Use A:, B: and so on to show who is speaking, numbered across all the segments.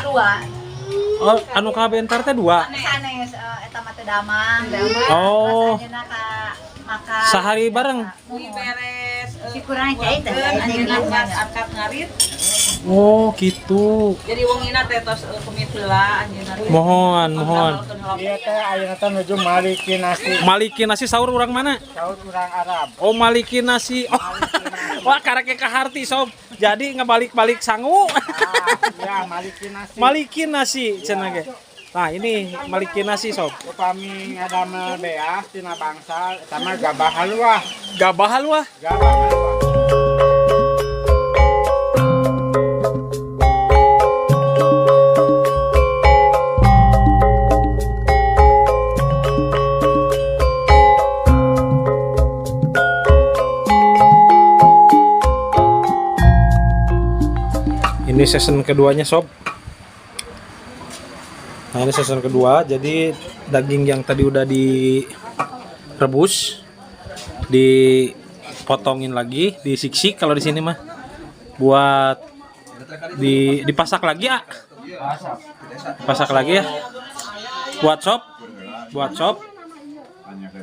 A: dua.
B: Oh, anu kabentar teh dua.
A: Sanes eta mah teh damang.
B: Oh.
A: Ayeuna ka makan.
B: Sehari bareng.
C: Beres
A: Si kurang cai teh
C: angkat ngarit.
B: Oh, gitu.
C: Jadi wong ina teh tos kemit heula anjeunna.
B: Mohon.
D: Iya teh ayeuna teh nuju maliki nasi.
B: Maliki nasi sahur urang mana?
D: Saud urang Arab.
B: Oh, maliki nasi. Oh. Wah, karake kaharti sob. Jadi ngebalik-balik sangu.
D: Ya maliki nasi.
B: Maliki nasi cenah ge. Nah, ini maliki nasi sob.
D: Upami ngadamel beas tina bangsa sama gabah halwa.
B: Gabah halwa.
D: Gabah halwa.
B: Ini season keduanya sob. Nah, ini season kedua. Jadi daging yang tadi udah direbus, dipotongin lagi, disiksik kalau di sini mah. Buat dipasak lagi ya. Pasak lagi ya. Buat sop.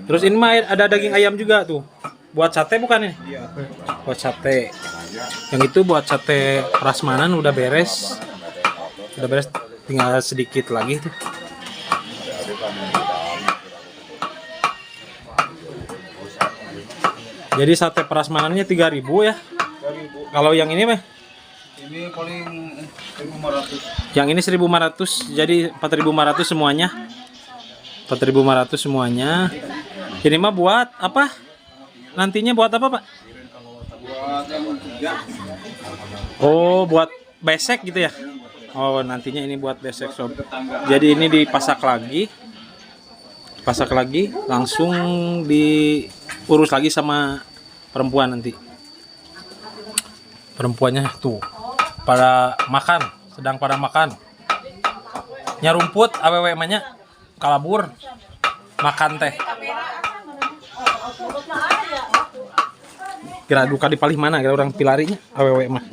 B: Terus ini mah ada daging ayam juga tuh. Buat sate bukan ini? Buat sate. Yang itu buat sate prasmanan udah beres. Tinggal sedikit lagi tuh. Jadi sate prasmanannya 3.000 ya. Kalau yang ini mah?
D: Ini paling 1.500.
B: Yang ini 1.500. Jadi 4.500 semuanya. 4.500 semuanya. Ini mah buat apa? Nantinya buat apa, Pak?
D: Buat yang tiga.
B: Oh, buat besek gitu ya? Oh, nantinya ini buat besek sob. Jadi ini dipasak lagi. Langsung diurus lagi sama perempuan nanti. Perempuannya tuh sedang pada makan. Nyarumput awewe manya kalabur makan teh. Kira duka di palih mana kira orang pilarinya awewe mah.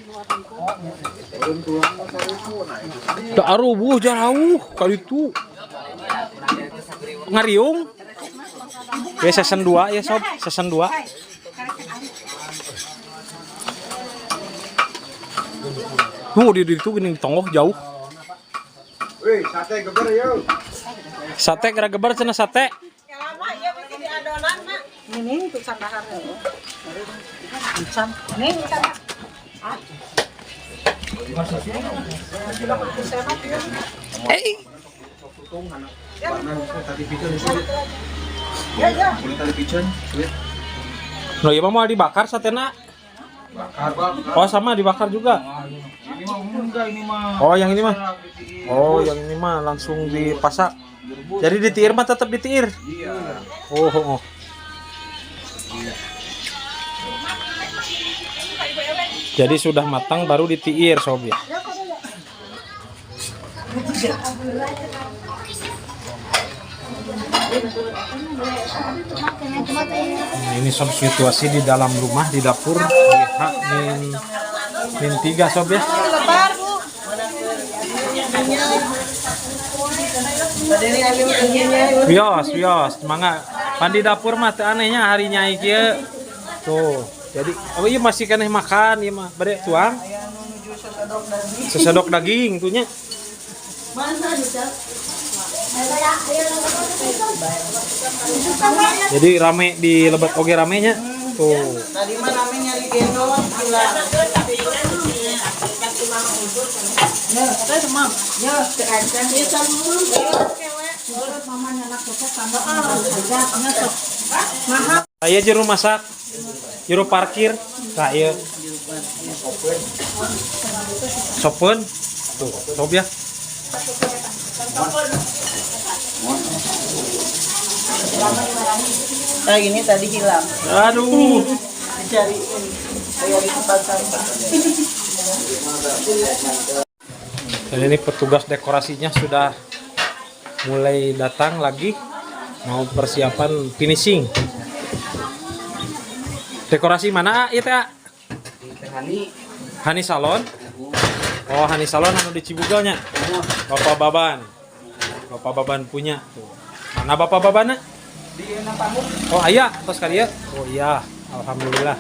B: Da arubuh jarauh kali itu. Ngariung. Ya season 2 ya sob, season 2. Di itu gini tongoh jauh.
D: Wih, sate geber yuk.
B: Sate kira geber cenah sate.
C: Yang lama ieu mesti di adonan mah. Ini untuk sambahan heeh. Ini misalnya.
B: No iya mah mau dibakar satena. Oh sama dibakar juga.
D: Ini mah enggak, ini mah.
B: Oh yang ini mah. Oh yang ini mah langsung dipasak. Jadi ditiir mah tetap ditiir.
D: Iya.
B: Oh. Jadi sudah matang baru ditiir sob ya. Nah, ini sob situasi di dalam rumah di dapur di H-3 sob ya. Bios, mangga. Pan di dapur mah teu anehnya harinya ieu. Tuh. Jadi oh iya masih keneh makan ieu mah. Bade tuang. Sesedok daging tuhnya. Jadi rame di Lebet oge ramenya. Tuh.
C: Tadi mah rame nyari gendong gila. Ya, teh mah. Ya, teh acan. Ieu sama mama nyanak cocok tambah harganya sok. Mahal.
B: Aya jero masak. Jero parkir. Nah, ieu. Sopen. Tuh, sob ya.
C: Nah, ini tadi hilang.
B: Aduh.
C: Dicariin. Kayak di tempat sampah.
B: Dan ini petugas dekorasinya sudah mulai datang lagi, mau persiapan finishing. Dekorasi mana itu ya? Hani Salon. Oh, Hani Salon anu di Cibugalnya. Bapak Baban. Bapak Baban punya tuh. Mana Bapak Babana? Oh, aya tos kali ya. Oh iya, alhamdulillah.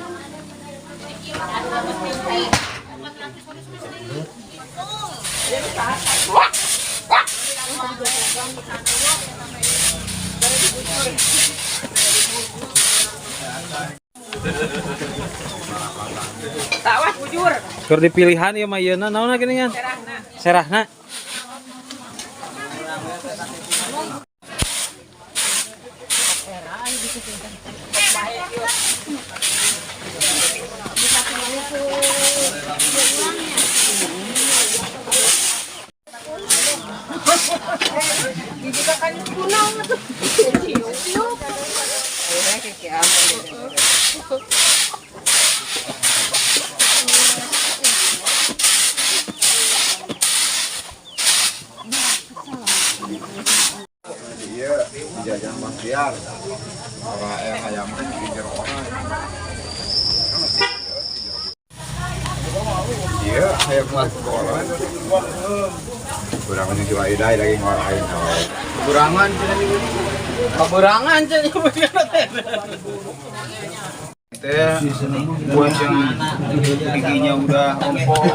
C: Tawas bujur.
B: Keur dipilihan ieu mah yeuna naonna geuningan? Serahna.
E: Iya, jajan Bang Biar. Kalau ayam kan di pinggir orang. Iya, ayam kelas sekolah. Kurangan yang cuma idai daging orang lain. Kurangan cina ini.
D: Keberangan cina
E: Teh, buat yang giginya udah ompong.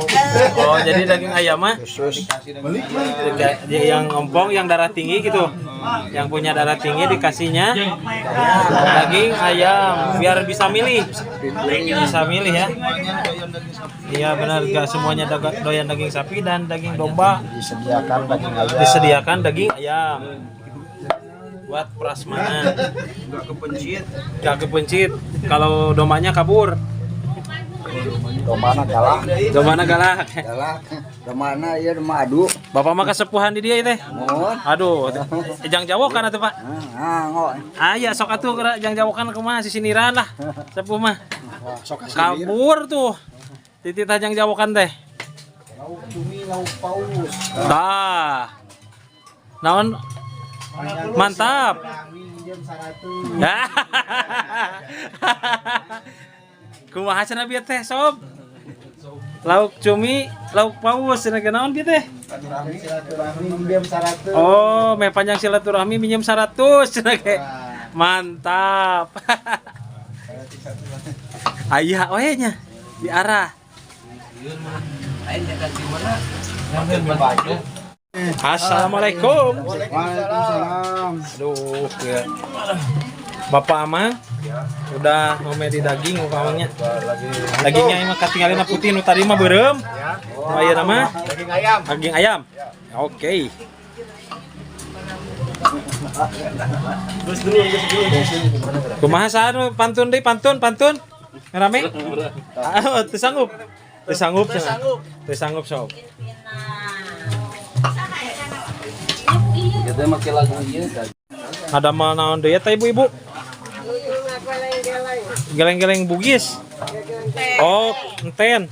B: Oh, jadi daging ayam mah yang ompong, yang darah tinggi gitu. Yang punya darah tinggi dikasihnya daging ayam biar bisa milih. Bisa milih ya. Iya benar, gak semuanya doyan daging sapi dan daging domba. Disediakan daging ayam. Buat prasmanan. Gak kepencit. Kalau dombanya kabur.
E: Domana galak.
B: Domana galak.
E: Domana iya domba adu.
B: Bapak mah kesepuhan di dia teh.
E: Mohon.
B: Aduh, jang jawokan atuh Pak.
E: Ngok.
B: Aya sok atuh jang jawokan kumaha sisiniran lah. Sepuh mah. Kabur tuh. Tititah jang jawokan teh.
E: Lauk cumi, lauk paus.
B: Dah. Naon? Mantap. Kumaha cenah bieu teh, Sob? Lauk cumi, lauk paus cenah naon bieu teh?
E: Silaturahmi minjem 100.
B: Oh, meh panjang silaturahmi minjem 100 cenah ge. Mantap. Aya we nya di arah. Assalamualaikum.
E: Waalaikumsalam.
B: Aduh, ya. Bapak Amang udah ngomedi daging umpamanya. Dagingnya emang katinggalina putih nu tadi mah beureum. Oh, aya nama?
E: Daging ayam.
B: Daging ayam. Oke. Kumaha saha pantun deui pantun. Rame? Ah, teu sanggup. Teu sanggup. Teu sanggup sob.
D: Kita make lagu ieu.
B: Ada mal naon deui teh ibu-ibu? Geleng-geleng Bugis. Oh, enten.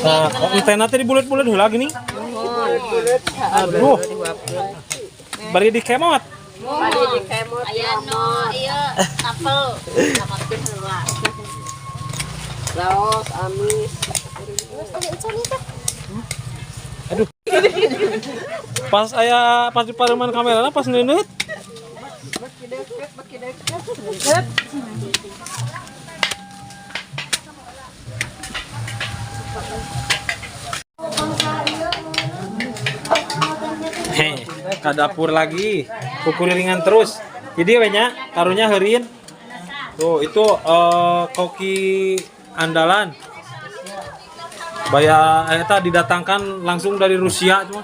B: Oh, enten teh dibulet-bulet heula gini. Aduh. Bari di kemot.
C: Aya no ieu apel sama heula. Laos amis.
B: Aduh. Pas di pareman kamerana pas neuneut. Heh, ke dapur lagi. Pukul ringan terus. Jadi we nya karunya heureun. Tuh, itu koki andalan. Baya eta didatangkan langsung dari Rusia cuma.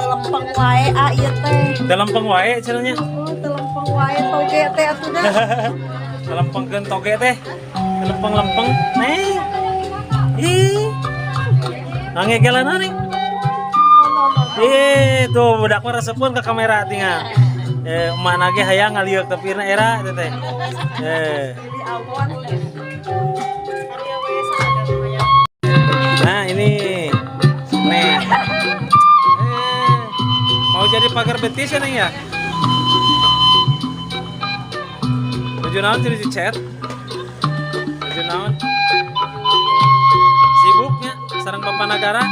C: Lempeng wae ieu teh.
B: Lempeng wae cenanya.
C: Lempeng wae toge teh atuh dah.
B: Lempengkeun toge teh. Lempeng-lempeng. Neng. Ih. Nangegelan nih. Tuh budak mah resepun ke kamera tinggal. Mana ge hayang ngaliuk tapi era teh. Nah, ini. Nih. Mau jadi pagar betis ya, Neng ya? Tujuh naon jadi di chat. Tujuh naon. Sibuknya sareng Bapak Nagara.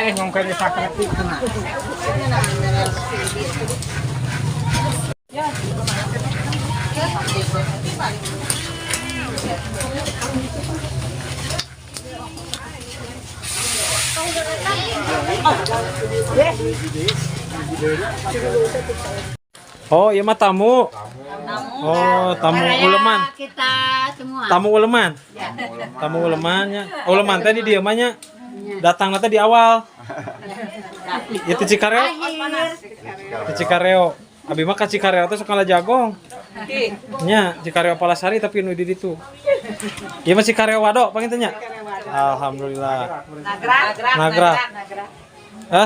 D: Ngomong ke sakit itu.
B: Oh, iya mah tamu. Oh, tamu uleman.
A: Kita semua.
B: Tamu uleman. Tamu ulemannya. Uleman tadi dia mahnya datang nanti di awal. Itu Cikareo. Itu Cikareo. Abi mah ka Cikareo teh suka jagong. Nya Cikareo Palasari tapi nu di ditu. Ieu mah Cikareo Wado panggil teh nya. Alhamdulillah. Nagra.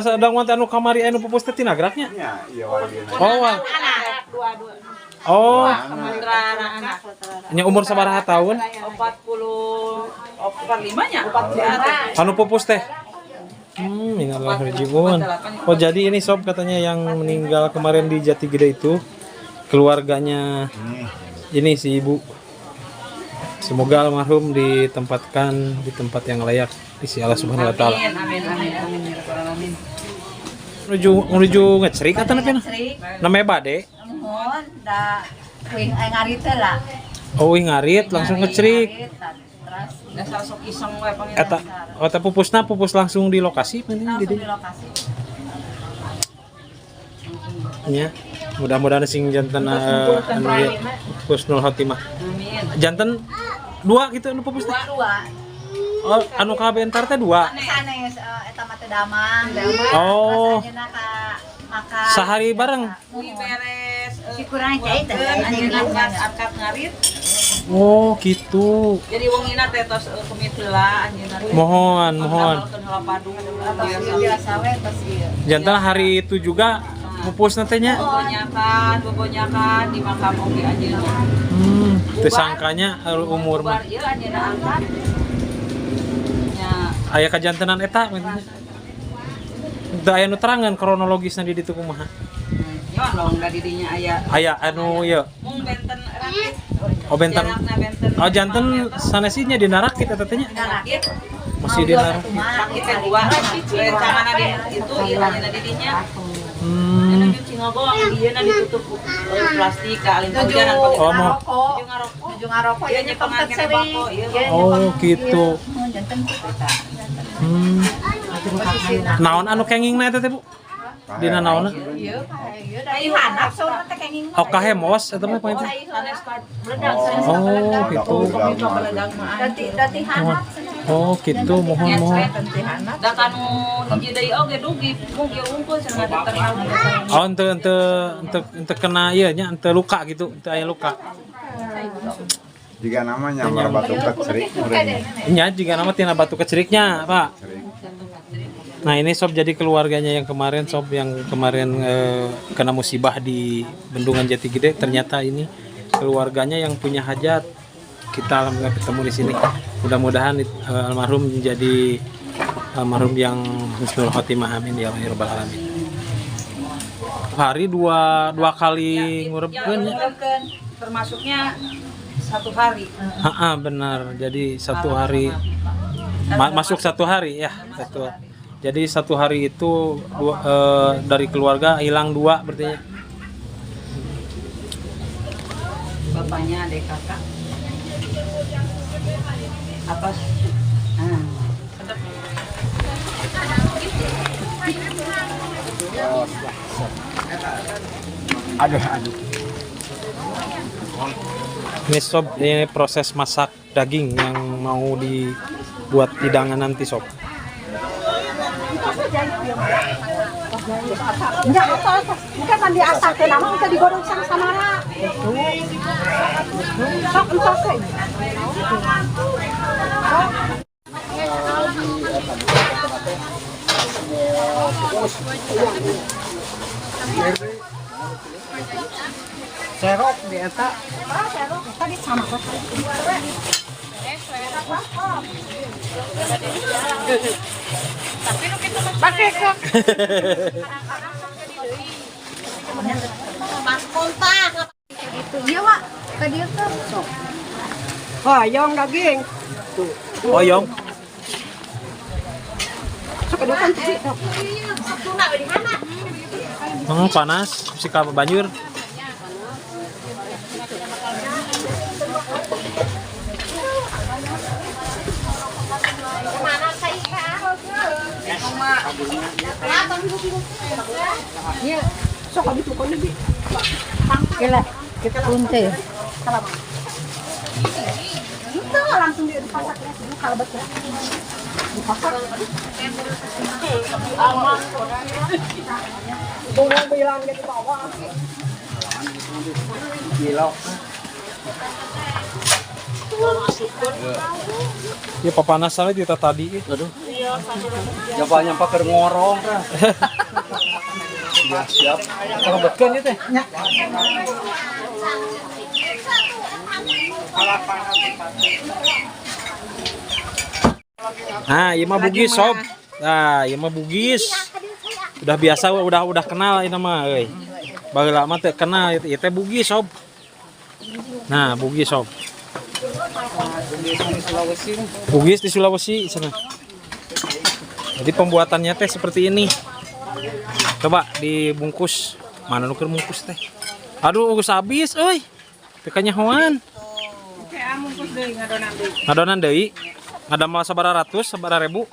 B: Sedang mah anu kamari anu pupus teh ti nagraknya.
E: Iya warga.
B: Oh. Oh. Nya umur sabaraha tahun?
C: 45 nya.
B: Anu pupus teh. Innalillahi wa inna ilaihi raji'un. Oh, jadi ini sob katanya yang meninggal kemarin di Jatigede itu keluarganya ini si ibu. Semoga almarhum ditempatkan di tempat yang layak di sisi Allah Subhanahu wa taala.
C: Amin.
B: Menuju ngecerik atau napi na? Namanya Bade.
A: Mohon da wing ay ngarit lah.
B: Oh, ngarit langsung ngecerik.
A: Terus
C: Dasar sok iseng we panggil.
B: Eta pupusna pupus langsung di lokasi penting
A: langsung
B: di
A: di lokasi.
B: nya. Mudah-mudahan sing janten anu husnul khotimah.
C: Amin.
B: Janten 2 gitu anu pupus teh.
A: Dua.
B: Oh, anu kabentar teh 2.
A: Sanes eta mah teh damang.
B: Oh.
A: Ayeuna ka makan.
B: Sehari bareng.
C: Beres
A: Si kurang cai teh
C: anjeunna angkat ngarit.
B: Oh, gitu.
C: Jadi wongina teh tos kemit heula anjeunna.
B: Mohon.
C: Padu
A: biasa we tos ieu.
B: Jantan hari itu juga pupus nantinya.
C: Bogonyakan di makam oge anjeunna.
B: Teu sangkanya umur mah.
C: Bubar ieu anjeunna angkat. Nya
B: Aya kajantenan eta teu aya nu terangan kronologisna di ditu kumaha.
C: nyawa dong da didinya aya.
B: Aya anu ieu.
C: Mung benten rakit.
B: Oh, benten.
C: Jarakna benten.
B: Oh, janten sanesinya di narakit eta teh nya.
C: Rakit.
B: Masih di narakit.
C: Rakit teh dua. Rencanana di itu ieu anjeunna didinya. Anu nyuci ngogong ieu na ditutup plastik ka alin hujanan
B: Oh,
C: pakai
B: mau.
A: Nuju ngarokok
C: Ieu
A: ieu
C: nya
A: nyepeng
C: pengantin
A: sering.
C: bako ieu.
B: Oh, gitu.
A: Janten kita.
B: Naon anu kengingna eta teh, Bu? Dina naonna?
A: Ieu dari handap soalna teh kenging.
B: Oh, kahemos eta mah poin teh. Oh, gitu.
A: Dati handap.
B: Oh, gitu. Mohon.
C: Da kanu hiji deui oge dugi mung ieu unggul cenah diterima.
B: Oh, ente kena ieu nya, ente luka gitu, ente aya luka.
E: Jika namanya batu kecerik
B: Nya juga nama tina batu keceriknya, Pak. Nah, ini sob jadi keluarganya yang kemarin kena musibah di Bendungan Jatigede. Ternyata ini keluarganya yang punya hajat. Kita alhamdulillah ketemu di sini. Mudah-mudahan almarhum menjadi almarhum yang husnul khotimah, amin ya rabbal alamin. Hari dua kali ngurebkeun nya.
C: Termasuknya 1 hari.
B: Benar. Jadi 1 hari masuk 1 hari ya. Jadi 1 hari itu dari keluarga hilang 2 berarti ya.
C: Bapaknya adik kakak. Atas. Ah.
D: Aduh, aduh.
B: Ini sob, ini proses masak daging yang mau dibuat hidangan nanti sob.
C: Enggak, bukan kan di atas ke nama kita digoreng sama samara. Sok entok sih.
D: Serok di eta.
C: Serok tadi sama kok. Pakai kok.
A: Mas kontak.
C: Itu dia, Wak. Ke dia tuh. Hoyong daging.
B: Oyong.
C: Sok kedukan sih.
A: Tuna di mana?
B: Panas, si banjur.
A: Mana saya?
C: Iya, sok habis tukon nih, Bi. Kela, kita punte. Itu langsung dipasak ya, kalau betul. Dipasak. Tunggu bilang dia ke bawah.
D: Kilo.
B: Ya papanasan kita tadi.
D: Aduh. Jawabannya pakai ngorong kan. Ya siap. Kalau betkan itu teh.
B: Nah, iya mah bugis sob. Nah, iya mah bugis. Udah biasa, udah kenal ini mah, euy. Baheula mah teu kenal, ieu teh bugis sob. Nah, bugis sob. Bugis di Sulawesi sana. Jadi pembuatannya teh seperti ini. Coba dibungkus. Mana nuker bungkus teh? Aduh, geus habis euy. Tekanya hoan. Ngadonan deui. Ngadamel sabaraha ratus, sabaraha ribu?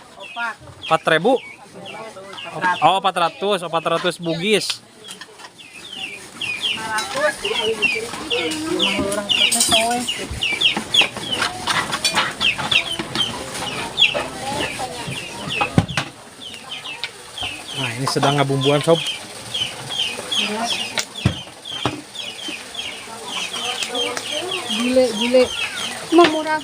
B: 4.000. Oh, 400 bugis. Nah, ini sedang ngabumbuan sob.
C: Gile. Mau murah.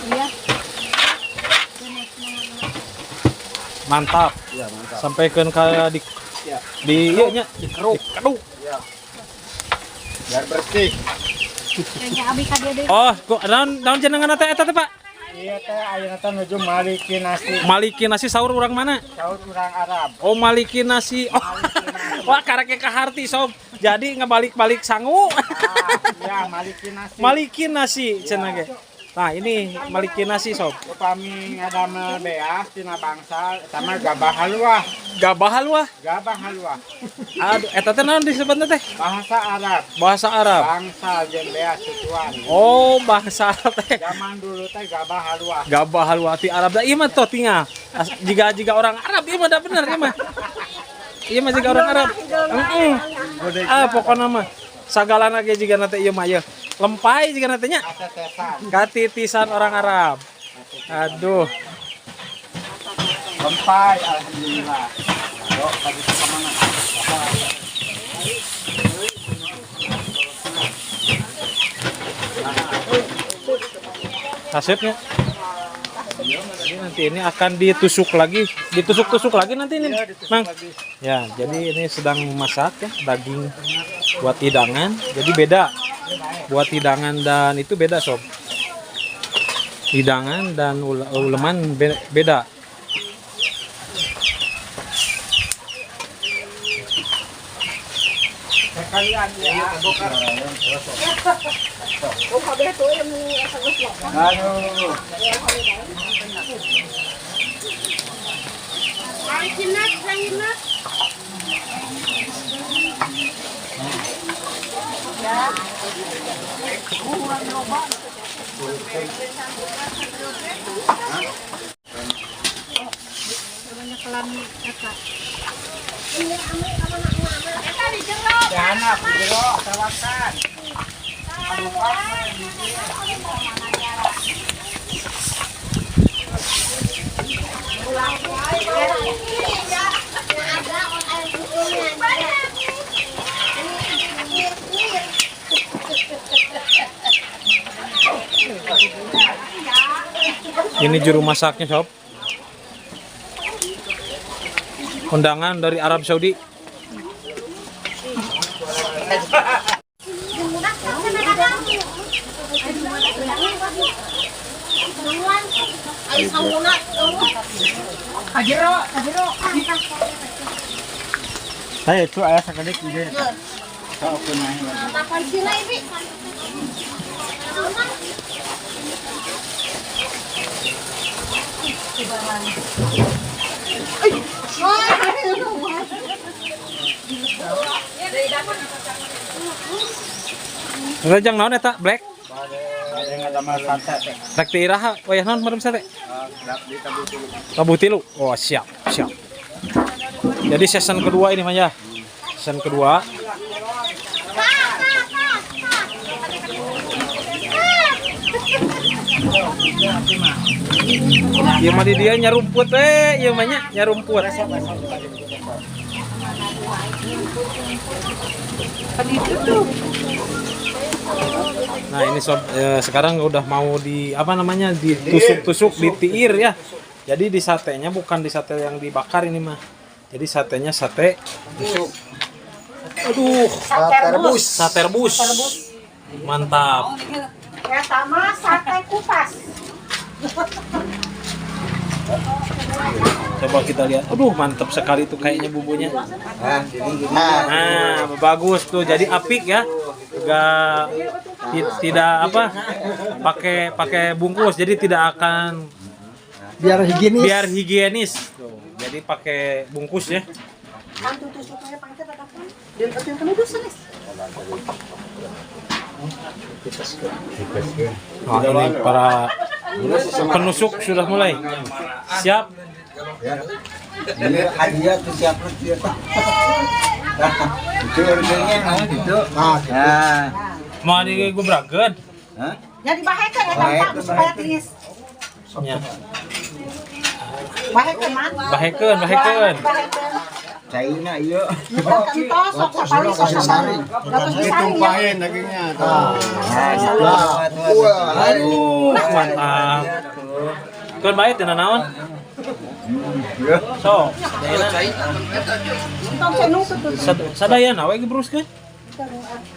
C: Iya.
B: Mantap.
D: Iya, mantap.
B: Sampaikan ke di ieu nya, di keruk.
D: Biar bersih.
C: Kayaknya abi ka dia deui.
B: Oh, kok naon jenengan teh eta teh, Pak?
D: Iya teh ayeuna teh nuju maliki nasi.
B: Maliki nasi sahur urang mana?
D: Saud urang Arab.
B: Oh, maliki nasi. Oh. Wah, karek ka harti sob. Jadi ngebalik-balik sangu.
D: Ya maliki nasi.
B: Maliki nasi cenah ge. Nah, ini maliki nasi sob.
D: Upami ngadamel beas tina bangsa sama gabah halwa.
B: Gabah halwa.
D: Gabah halwa.
B: Aduh, eta teh naon disebutna teh?
D: Bahasa Arab.
B: Bahasa Arab.
D: Bangsa jeung beas tujuan.
B: Oh, bahasa teh.
D: Zaman dulu teh gabah halwa.
B: Gabah halwa ti Arab da ieu mah toh tinggal. Jika orang Arab ieu mah da bener ieu mah. Ieu mah jika orang Arab. Heeh. Pokona mah sagalana ge jiga na teh ieu mah ieu. Lempai jiga na teh nya.
D: Tetesan.
B: Katitisan orang Arab. Aduh.
D: Lempai alhamdulillah. Yo tadi ke mana?
B: Kasepnya. Jadi nanti ini akan ditusuk lagi nanti ini, Mang. Ya, jadi ini sedang memasak ya daging buat hidangan. Jadi beda buat hidangan dan itu beda sob. Hidangan dan uleman beda.
D: Sekalian ya.
C: Oh, kabeh tuh yang asa geus lo.
D: Aduh.
C: Ay, kinat,
B: Ini juru masaknya sob. Undangan dari Arab Saudi.
D: Saya itu ayah sekali juga. Kau pernah.
A: Makan sila ini.
B: Rejang naon eta black?
D: Yang ada masalah teh.
B: Rek tiiraha wayah naon marem sate? Tabuh tilu. Oh, siap, siap. Jadi season kedua ini mah ya. Season kedua. Ieu mah di dia nyarumput we, ieu mah nya nyarumput. Nah, ini sob, sekarang udah mau di apa namanya ditusuk-tusuk, ditiir ya. Jadi di satenya bukan di sate yang dibakar ini mah. Jadi satenya sate tusuk. Aduh, sate rebus. Mantap.
C: Ya sama sate kupas.
B: Coba kita lihat. Aduh, mantap sekali tuh kayaknya bumbunya. Nah, bagus tuh. Jadi apik ya. Enggak tidak apa? Pakai bungkus. Jadi tidak akan
D: Biar higienis.
B: biar higienis. Tuh. Jadi pakai bungkus ya. Nah, ini para penusuk sudah mulai. Siap.
D: Ini hadiah tuh siapa dia tak? Itu orangnya nah gitu. Nah,
B: Mau diguberakeun?
D: hah?
C: Jadi bahekeun ya gampang supaya tiris.
B: Ya.
C: Bahekeun man.
B: Bahekeun.
C: Bahekeun.
D: China iya.
C: Kita sok sapali sok sari.
D: Ditumpahin dagingnya.
B: Aduh, mantap. Keun bae teu naon? So, sadayana we gebruskeun.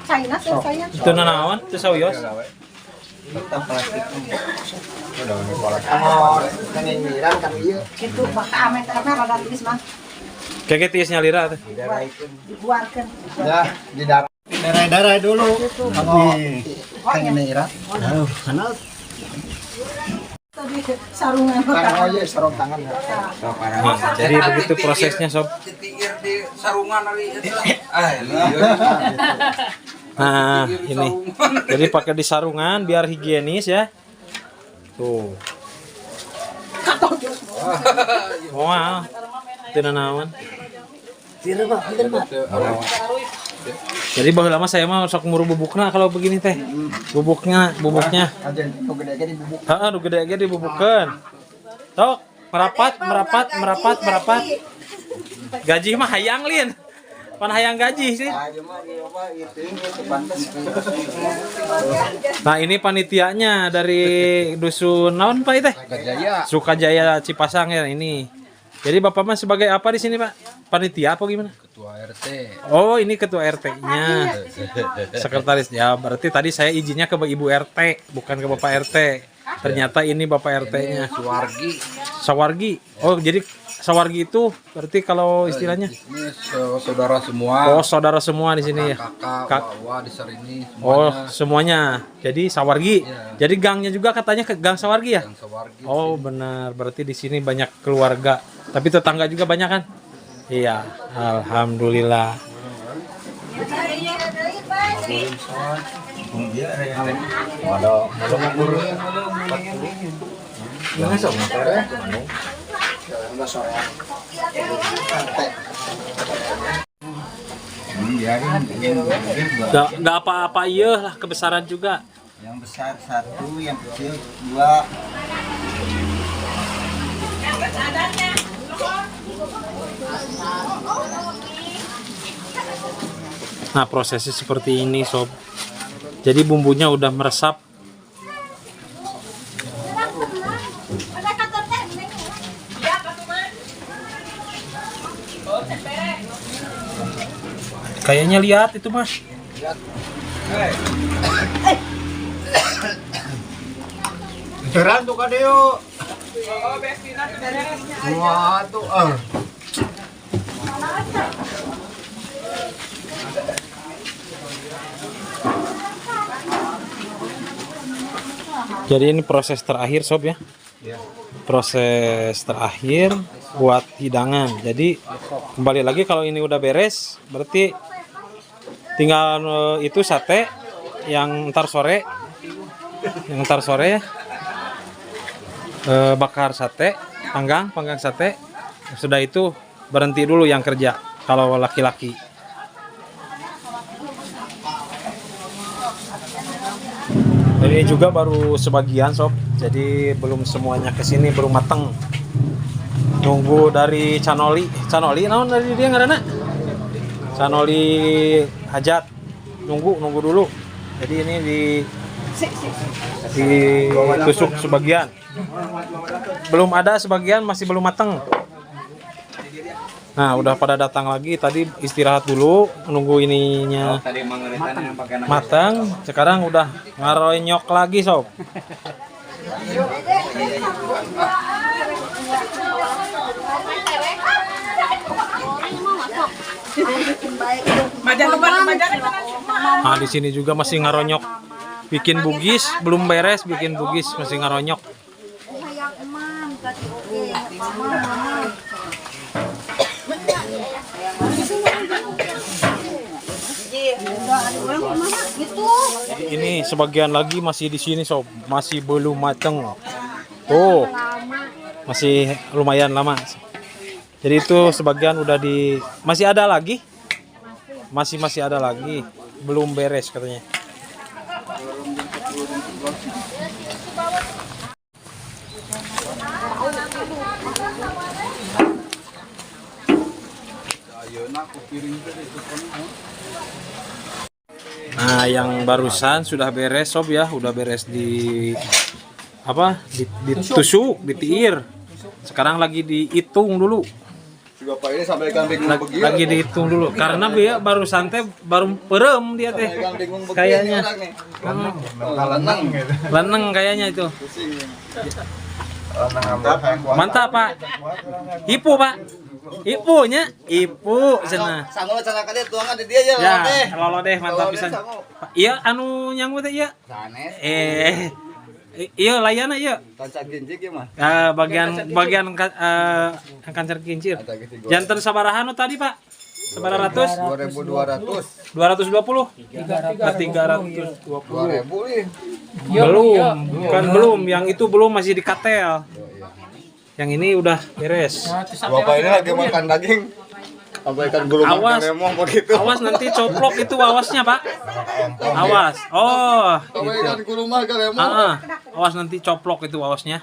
C: China saya.
B: Teu naon, teu sawios.
C: Itu baka amet karena rada tiris mah.
B: Kayak tiis nyalira teh.
C: Dibuarkeun.
D: Ya, di darah dulu. Kami pengen irat. Aduh, kenal.
C: Tadi sarungan
D: Tangan aja sarung tangan.
B: Nah, jadi begitu prosesnya sob.
F: Ditiir di sarungan hari itu.
B: Nah, ini. Jadi pakai di sarungan biar higienis ya. Tuh. Wah. Teu naon. Jadi baheula lama saya mah sok nguru bubukna kalau begini teh. Bubuknya.
D: Aja nu gede-gede dibubuk.
B: Heeh, nu gede ge dibubukeun. Sok, merapat. Gaji mah hayang lin. Pan hayang gaji sih.
D: Aja mah dia mah itu pantas.
B: Nah, ini panitianya dari dusun naon Pak teh?
D: Sukajaya.
B: Sukajaya Cipasang ya ini. Jadi Bapak mah sebagai apa di sini, Pak? Panitia apa gimana?
F: Ketua RT.
B: Oh, ini ketua RT-nya. Sekretaris. Ya, berarti tadi saya izinnya ke Ibu RT, bukan ke Bapak RT. Ternyata ini Bapak RT-nya.
F: Suwargi.
B: Sawargi. Oh, jadi sawargi itu berarti kalau istilahnya
F: Ini saudara semua.
B: oh, saudara semua di sini ya.
F: Kakak, bawa di sini
B: Oh,
F: semuanya.
B: semuanya. Jadi sawargi.
F: Iya.
B: Jadi gangnya juga katanya ke gang sawargi ya?
F: Yang Suwargi.
B: Oh, benar. Berarti di sini banyak keluarga. Tapi tetangga juga banyak kan? Iya, alhamdulillah. Nggak apa-apa iya lah, kebesaran juga.
E: Yang besar 1, yang kecil 2.
B: Nah, prosesnya seperti ini sob. Jadi bumbunya udah meresap. Kayaknya lihat itu mas.
E: Beran tuh kadeo. Waduh,
B: Jadi ini proses terakhir sob ya. Proses terakhir buat hidangan. Jadi kembali lagi kalau ini udah beres, berarti tinggal itu sate yang ntar sore. Yang ntar sore ya. Bakar sate, panggang sate. Sudah itu berhenti dulu yang kerja kalau laki-laki. Ini juga baru sebagian sob, jadi belum semuanya kesini, belum mateng. Nunggu dari Canoli, naon dari dia ngarana? Canoli hajat, nunggu dulu. Jadi ini ditusuk sebagian. Belum ada sebagian, masih belum mateng. Nah, udah pada datang lagi. Tadi istirahat dulu, nunggu ininya matang. Sekarang udah ngaroyok lagi, sob. Nah, di sini juga masih ngaronyok. Bikin bugis, belum beres bikin bugis, masih ngaronyok. Ini sebagian lagi masih di sini sob, masih belum mateng. Tuh, masih lumayan lama. Jadi itu sebagian udah masih ada lagi, masih ada lagi, belum beres katanya. Nah, yang barusan sudah beres sob ya, udah beres ditusuk, ditiir. Sekarang lagi dihitung dulu.
E: Bapak ini sampai ikan bingung begitu.
B: Lagi dihitung dulu karena dia baru santai, baru perem dia teh. Kayaknya. Leneng kayaknya itu. Mantap Pak. Ipu Pak. Ipunya, ipu cenah.
E: Sanggul cenah kade tuangan di dia
B: ya. Lolo deh mantap pisan. Iya anu nyanggu teh ieu. Iya layana iya.
E: Kancar kincir ge mah.
B: Bagian kancar kincir. Janten sabaraha nu tadi Pak? Sabaraha ratus?
E: 2200.
B: 220? 320.
E: 2000 nih.
B: Belum, yang itu belum, masih di katel. Yang ini udah beres.
E: Bapak ini lagi makan daging. Apa ikan gulung remong begitu.
B: Awas nanti coplok itu awasnya, Pak. Awas. Oh.
E: Apa ikan gulung mah remong.
B: Awas nanti coplok itu awasnya.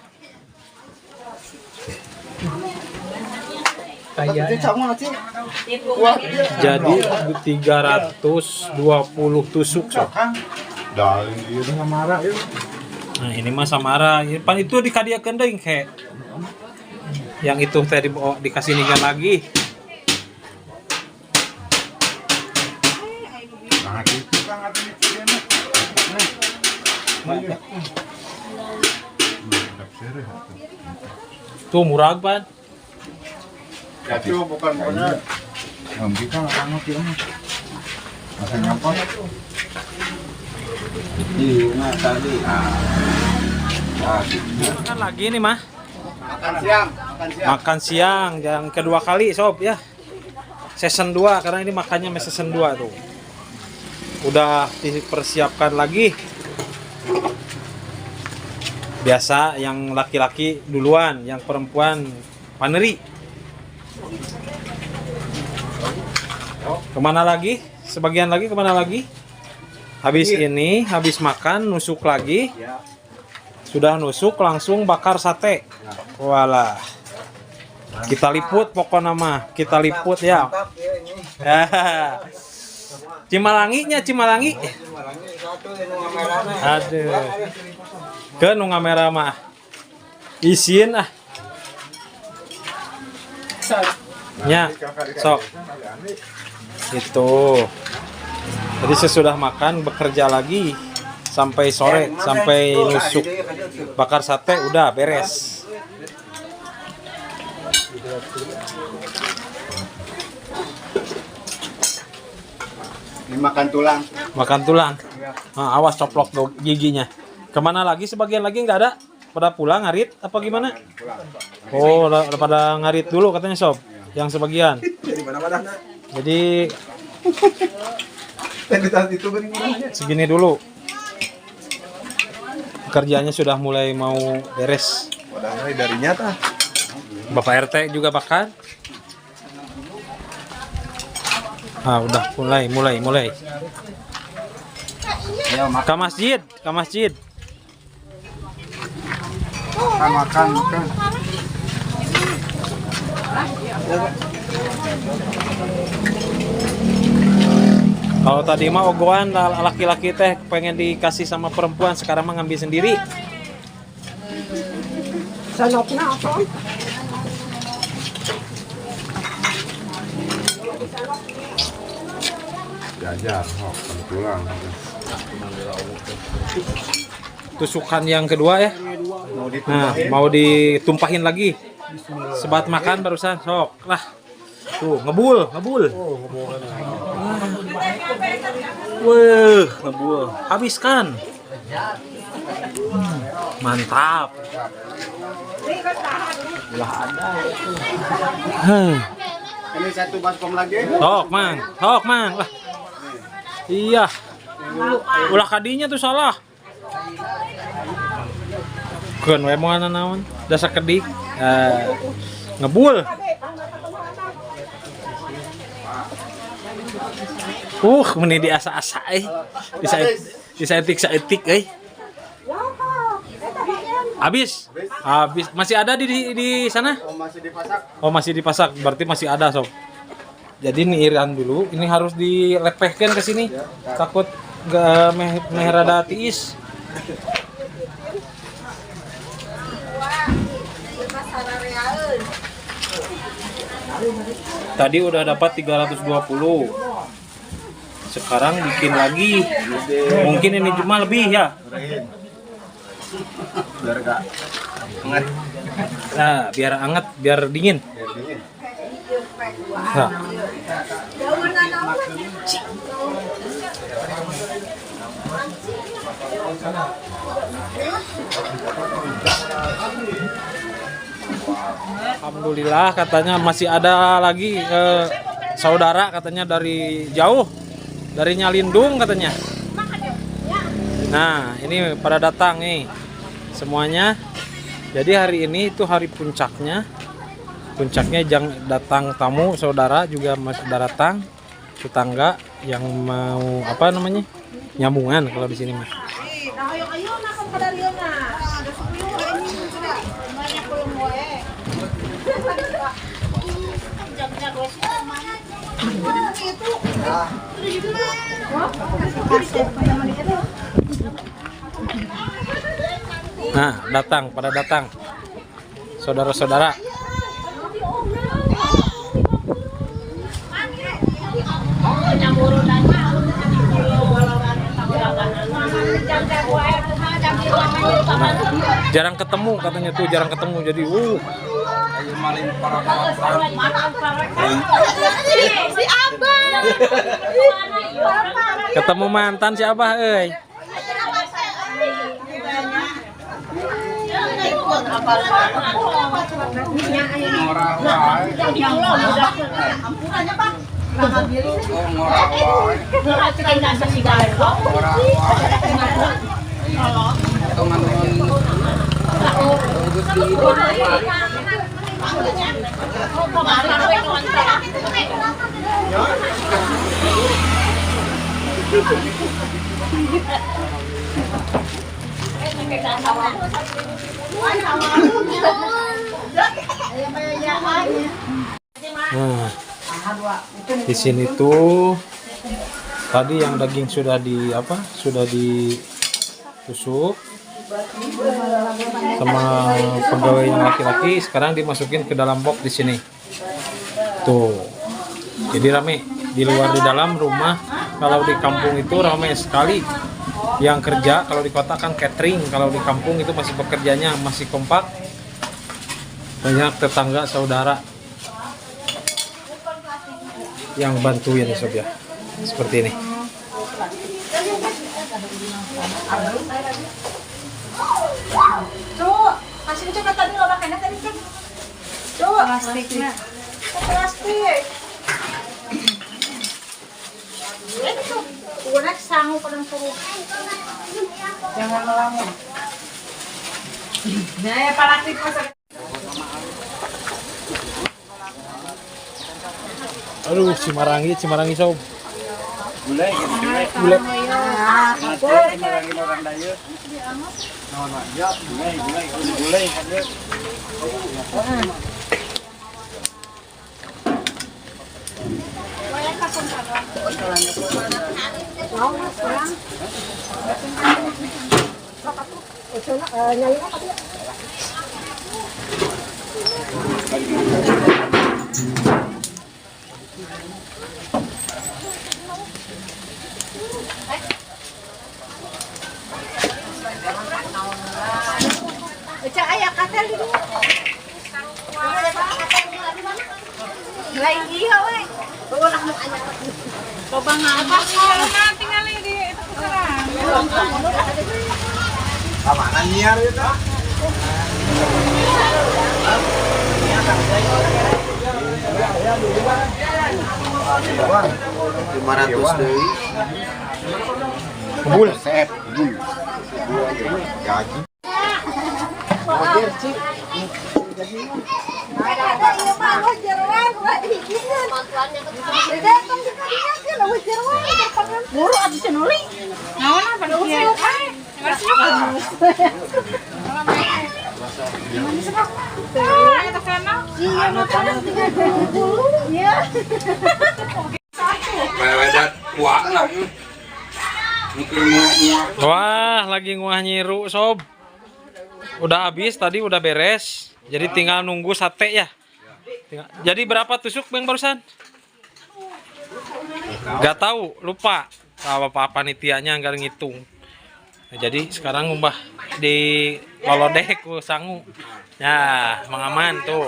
B: Jadi 320 tusuk sob. Nah ini mah samara. Pan itu dikadiakeun deui kayak yang itu tadi dikasih nigan lagi. Tuh murah Pan.
E: Ya itu bukan punya. Ngambil kan angot ya. Masa nyampah. Iya tadi.
B: Kan lagi nih mah.
E: Makan siang.
B: Yang kedua kali sob ya. Season 2 karena ini makannya season 2 tuh. udah dipersiapkan lagi. Biasa yang laki-laki duluan, yang perempuan paneri. Kemana lagi? Sebagian lagi kemana lagi? Habis ini, habis makan, nusuk lagi. Sudah nusuk, langsung bakar sate. Walah. Kita liput pokoknya mah. Kita liput ya. Cimalanginya, Cimalangi. Aduh. Ke nu ngamera mah. Isin ah. Nya, sok. Itu. Jadi sesudah makan bekerja lagi sampai sore, sampai nusuk bakar sate udah beres.
E: Ini makan tulang.
B: Makan tulang. Nah, awas coplok giginya. Kemana lagi? Sebagian lagi nggak ada. Pada pulang ngarit apa gimana? Oh, udah pada ngarit dulu katanya sob. Yang sebagian. Jadi segini dulu. Pekerjaannya sudah mulai mau beres.
E: Dari nyata.
B: Bapak RT juga makan. Ah, udah mulai. Ke masjid.
E: Makan.
B: Kalau tadi mah ogohan laki-laki teh pengen dikasih sama perempuan, sekarang mah ngambil sendiri.
C: Sanopna apa?
E: Jajar, tulang.
B: Tusukan yang kedua ya. Nah, mau ditumpahin lagi. Sebat makan barusan, sok lah. Tuh, ngebul. Wah, ngebul. Habiskan. Mantap.
E: Ini satu baskom lagi.
B: Sok, Mang. Lah. Iya. Ulah kadinya tuh salah. Keun we moal naon? Dasar kedik. Ngebul. Meni diasa-asa disaetik Habis. Masih ada di sana? Masih dipasak. Berarti masih ada, sob. Jadi niiran dulu, ini harus dilepehkan ke sini. Takut enggak rada tiis. Tadi udah dapat 320. Sekarang bikin lagi. Mungkin ini cuma lebih ya.
E: Biar enggak hangat.
B: Nah, biar hangat, biar dingin. Nah. Alhamdulillah katanya masih ada lagi saudara katanya dari jauh, dari Nyalindung katanya. Nah, ini pada datang nih semuanya. Jadi hari ini itu hari puncaknya. Puncaknya datang tamu, saudara juga masih datang, tetangga yang mau apa namanya? Nyambungan kalau di sini mah. Nah, pada datang saudara-saudara. Nah, jarang ketemu katanya tuh, jarang ketemu jadi
A: Si Abah.
B: ketemu mantan si Abah euy.
F: ngorawa.
B: Nah, di sini tuh tadi yang daging sudah ditusuk sama pegawai yang laki-laki, sekarang dimasukin ke dalam box di sini. Tuh. Jadi rame di luar di dalam rumah. Kalau di kampung itu rame sekali yang kerja. Kalau di kota kan catering, kalau di kampung itu masih bekerjanya masih kompak. Banyak tetangga saudara yang bantuin sob ya, seperti ini.
C: Tuh, kasih coba tadi lo makannya tadi kan. Tuh, plastiknya. Plastik. Ini tuh, gue sanggup kadang suruh. Jangan lama. Nah, ya plastik masak.
B: Aduh, Cimarangi sob.
D: Gulai.
B: Gulai.
C: Cak ayah kata dulu. Lain dia we. Ulah mau anya. Coba ngapa kalau tinggal di itu sekarang.
E: Mana nyiar itu? Lima ratus deui.
B: Bul.
E: Sep. Gaji.
C: Ada ieu mah jeroan buat hijieun. Datang di kadinya ke leuwih jeroan terpangan. Buru atuh cenuli. Naon apa nu kieu? Iya, makanan 30. Iya.
F: Wewedat kuat lah. Mungkin muak.
B: Wah, lagi nguah nyiru sob. Udah habis tadi, udah beres. Jadi tinggal nunggu sate ya. Jadi berapa tusuk Bang barusan? Gak tahu, lupa. Kalau panitianya nggak ngitung. Nah, jadi sekarang umbah di lolodek ku sangu. Ya, mengaman tuh.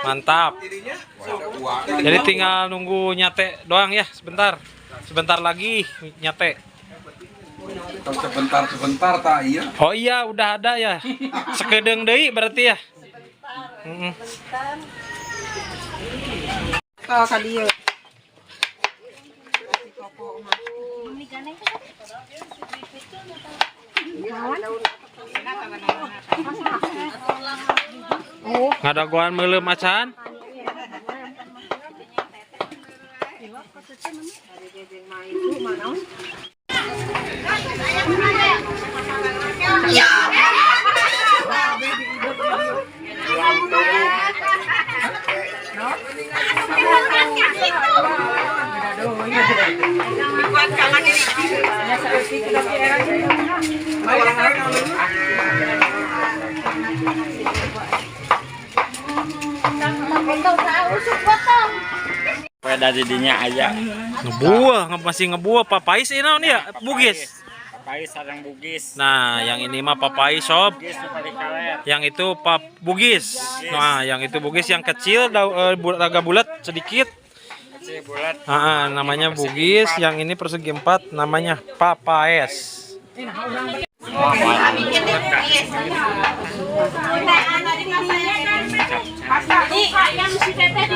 B: Mantap. Jadi tinggal nunggu nyate doang ya, sebentar. Sebentar lagi nyate.
F: Sebentar tak iya.
B: Oh iya, udah ada ya. Sekedeng deui berarti ya.
C: Oh, ka dieu.
B: Ngadagoan meuleuh macan.
D: Pada didinya aja.
B: Ngebuah, masih ngebuah papais ini naon ya? Bugis.
D: Papais sareng bugis.
B: Nah, yang ini mah papais sob.
D: Bugis nu paling kaler.
B: Yang itu bugis. Nah, yang itu bugis yang kecil, agak bulat sedikit.
D: Kecil bulat.
B: Namanya bugis. Yang ini persegi 4, namanya papais.
A: ayam si teteh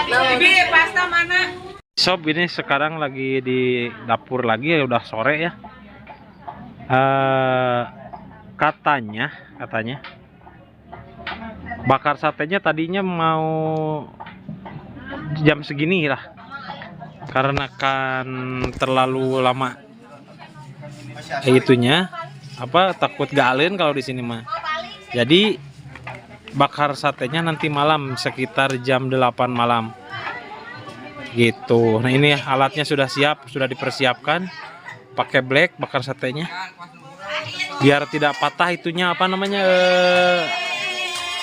A: Bibi, pasta mana?
B: Sob ini sekarang lagi di dapur lagi ya, udah sore ya. Katanya bakar satenya tadinya mau jam segini lah, karena kan terlalu lama itunya apa, takut galen kalau di sini mah. Jadi bakar satenya nanti malam sekitar jam 8 malam gitu. Nah ini alatnya sudah siap, sudah dipersiapkan, pakai black bakar satenya biar tidak patah itunya apa namanya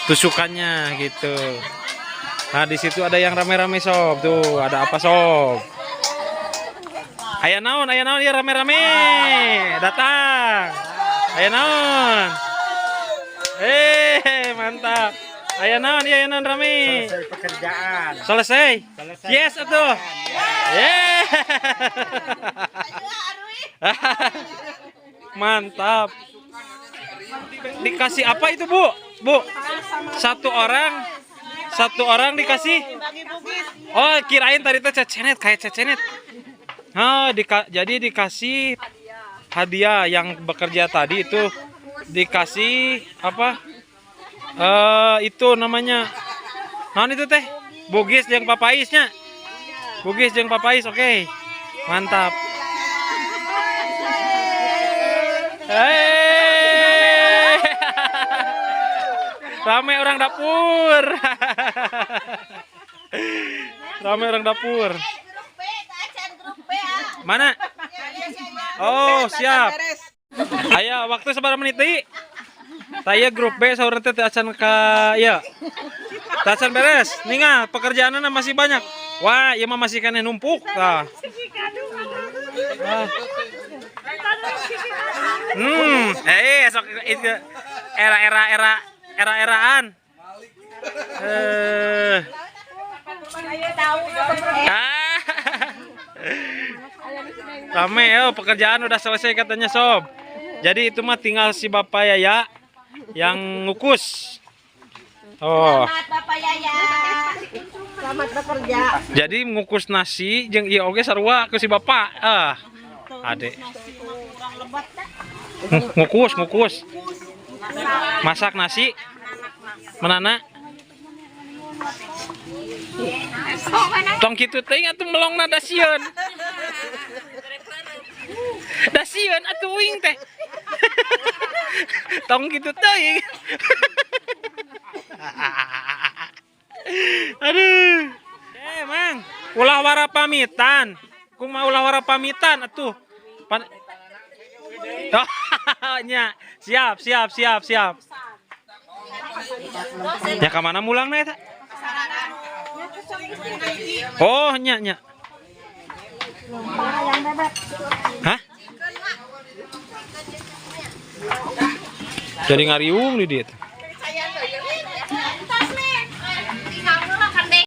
B: tusukannya gitu. Nah di situ ada yang rame-rame sob, tuh ada apa sob? Aya naon ya rame-rame datang. Aya naon? Mantap. Aya naon rame.
D: Selesai pekerjaan.
B: Selesai. Yes atuh. Yeah. Mantap. Dikasih apa itu, Bu? Bu. Satu orang dikasih. Oh, kirain tadi tuh cecenet, kayak cecenet. Oh, jadi dikasih hadiah yang bekerja tadi itu dikasih apa? Itu namanya. Naon itu teh? Bugis jeung papaisnya. Bugis jeung papais, oke. Mantap. Hei. Rame orang dapur. Rame orang dapur. Mana? Oh, siap. Ayo, waktu sabar menit deui. Taya grup B saur teh acan ka ya. Tacan beres. Ningal pekerjaanna masih banyak. Wah, ieu mah masih kene numpuk tah. Esok itu era-eraan. Rame ya, pekerjaan udah selesai katanya sob. Jadi itu mah tinggal si Bapak Yaya yang ngukus. Oh.
A: Selamat Bapak Yaya. Selamat bekerja.
B: Jadi ngukus nasi jeung ieu oge sarua ke si Bapak. Adek. Ngukus. Masak nasi. Menana. Tong kitu teuing atuh melongna dasieun. Dasieun atuh uing teh. Tong kitu teuing. Aduh. Mang, ulah wara pamitan. Kumaha ulah wara pamitan atuh. Oh, nya. Siap. Ya ka mana mulangna eta? Oh, nya. Hah? Jadi ngariung di dieu.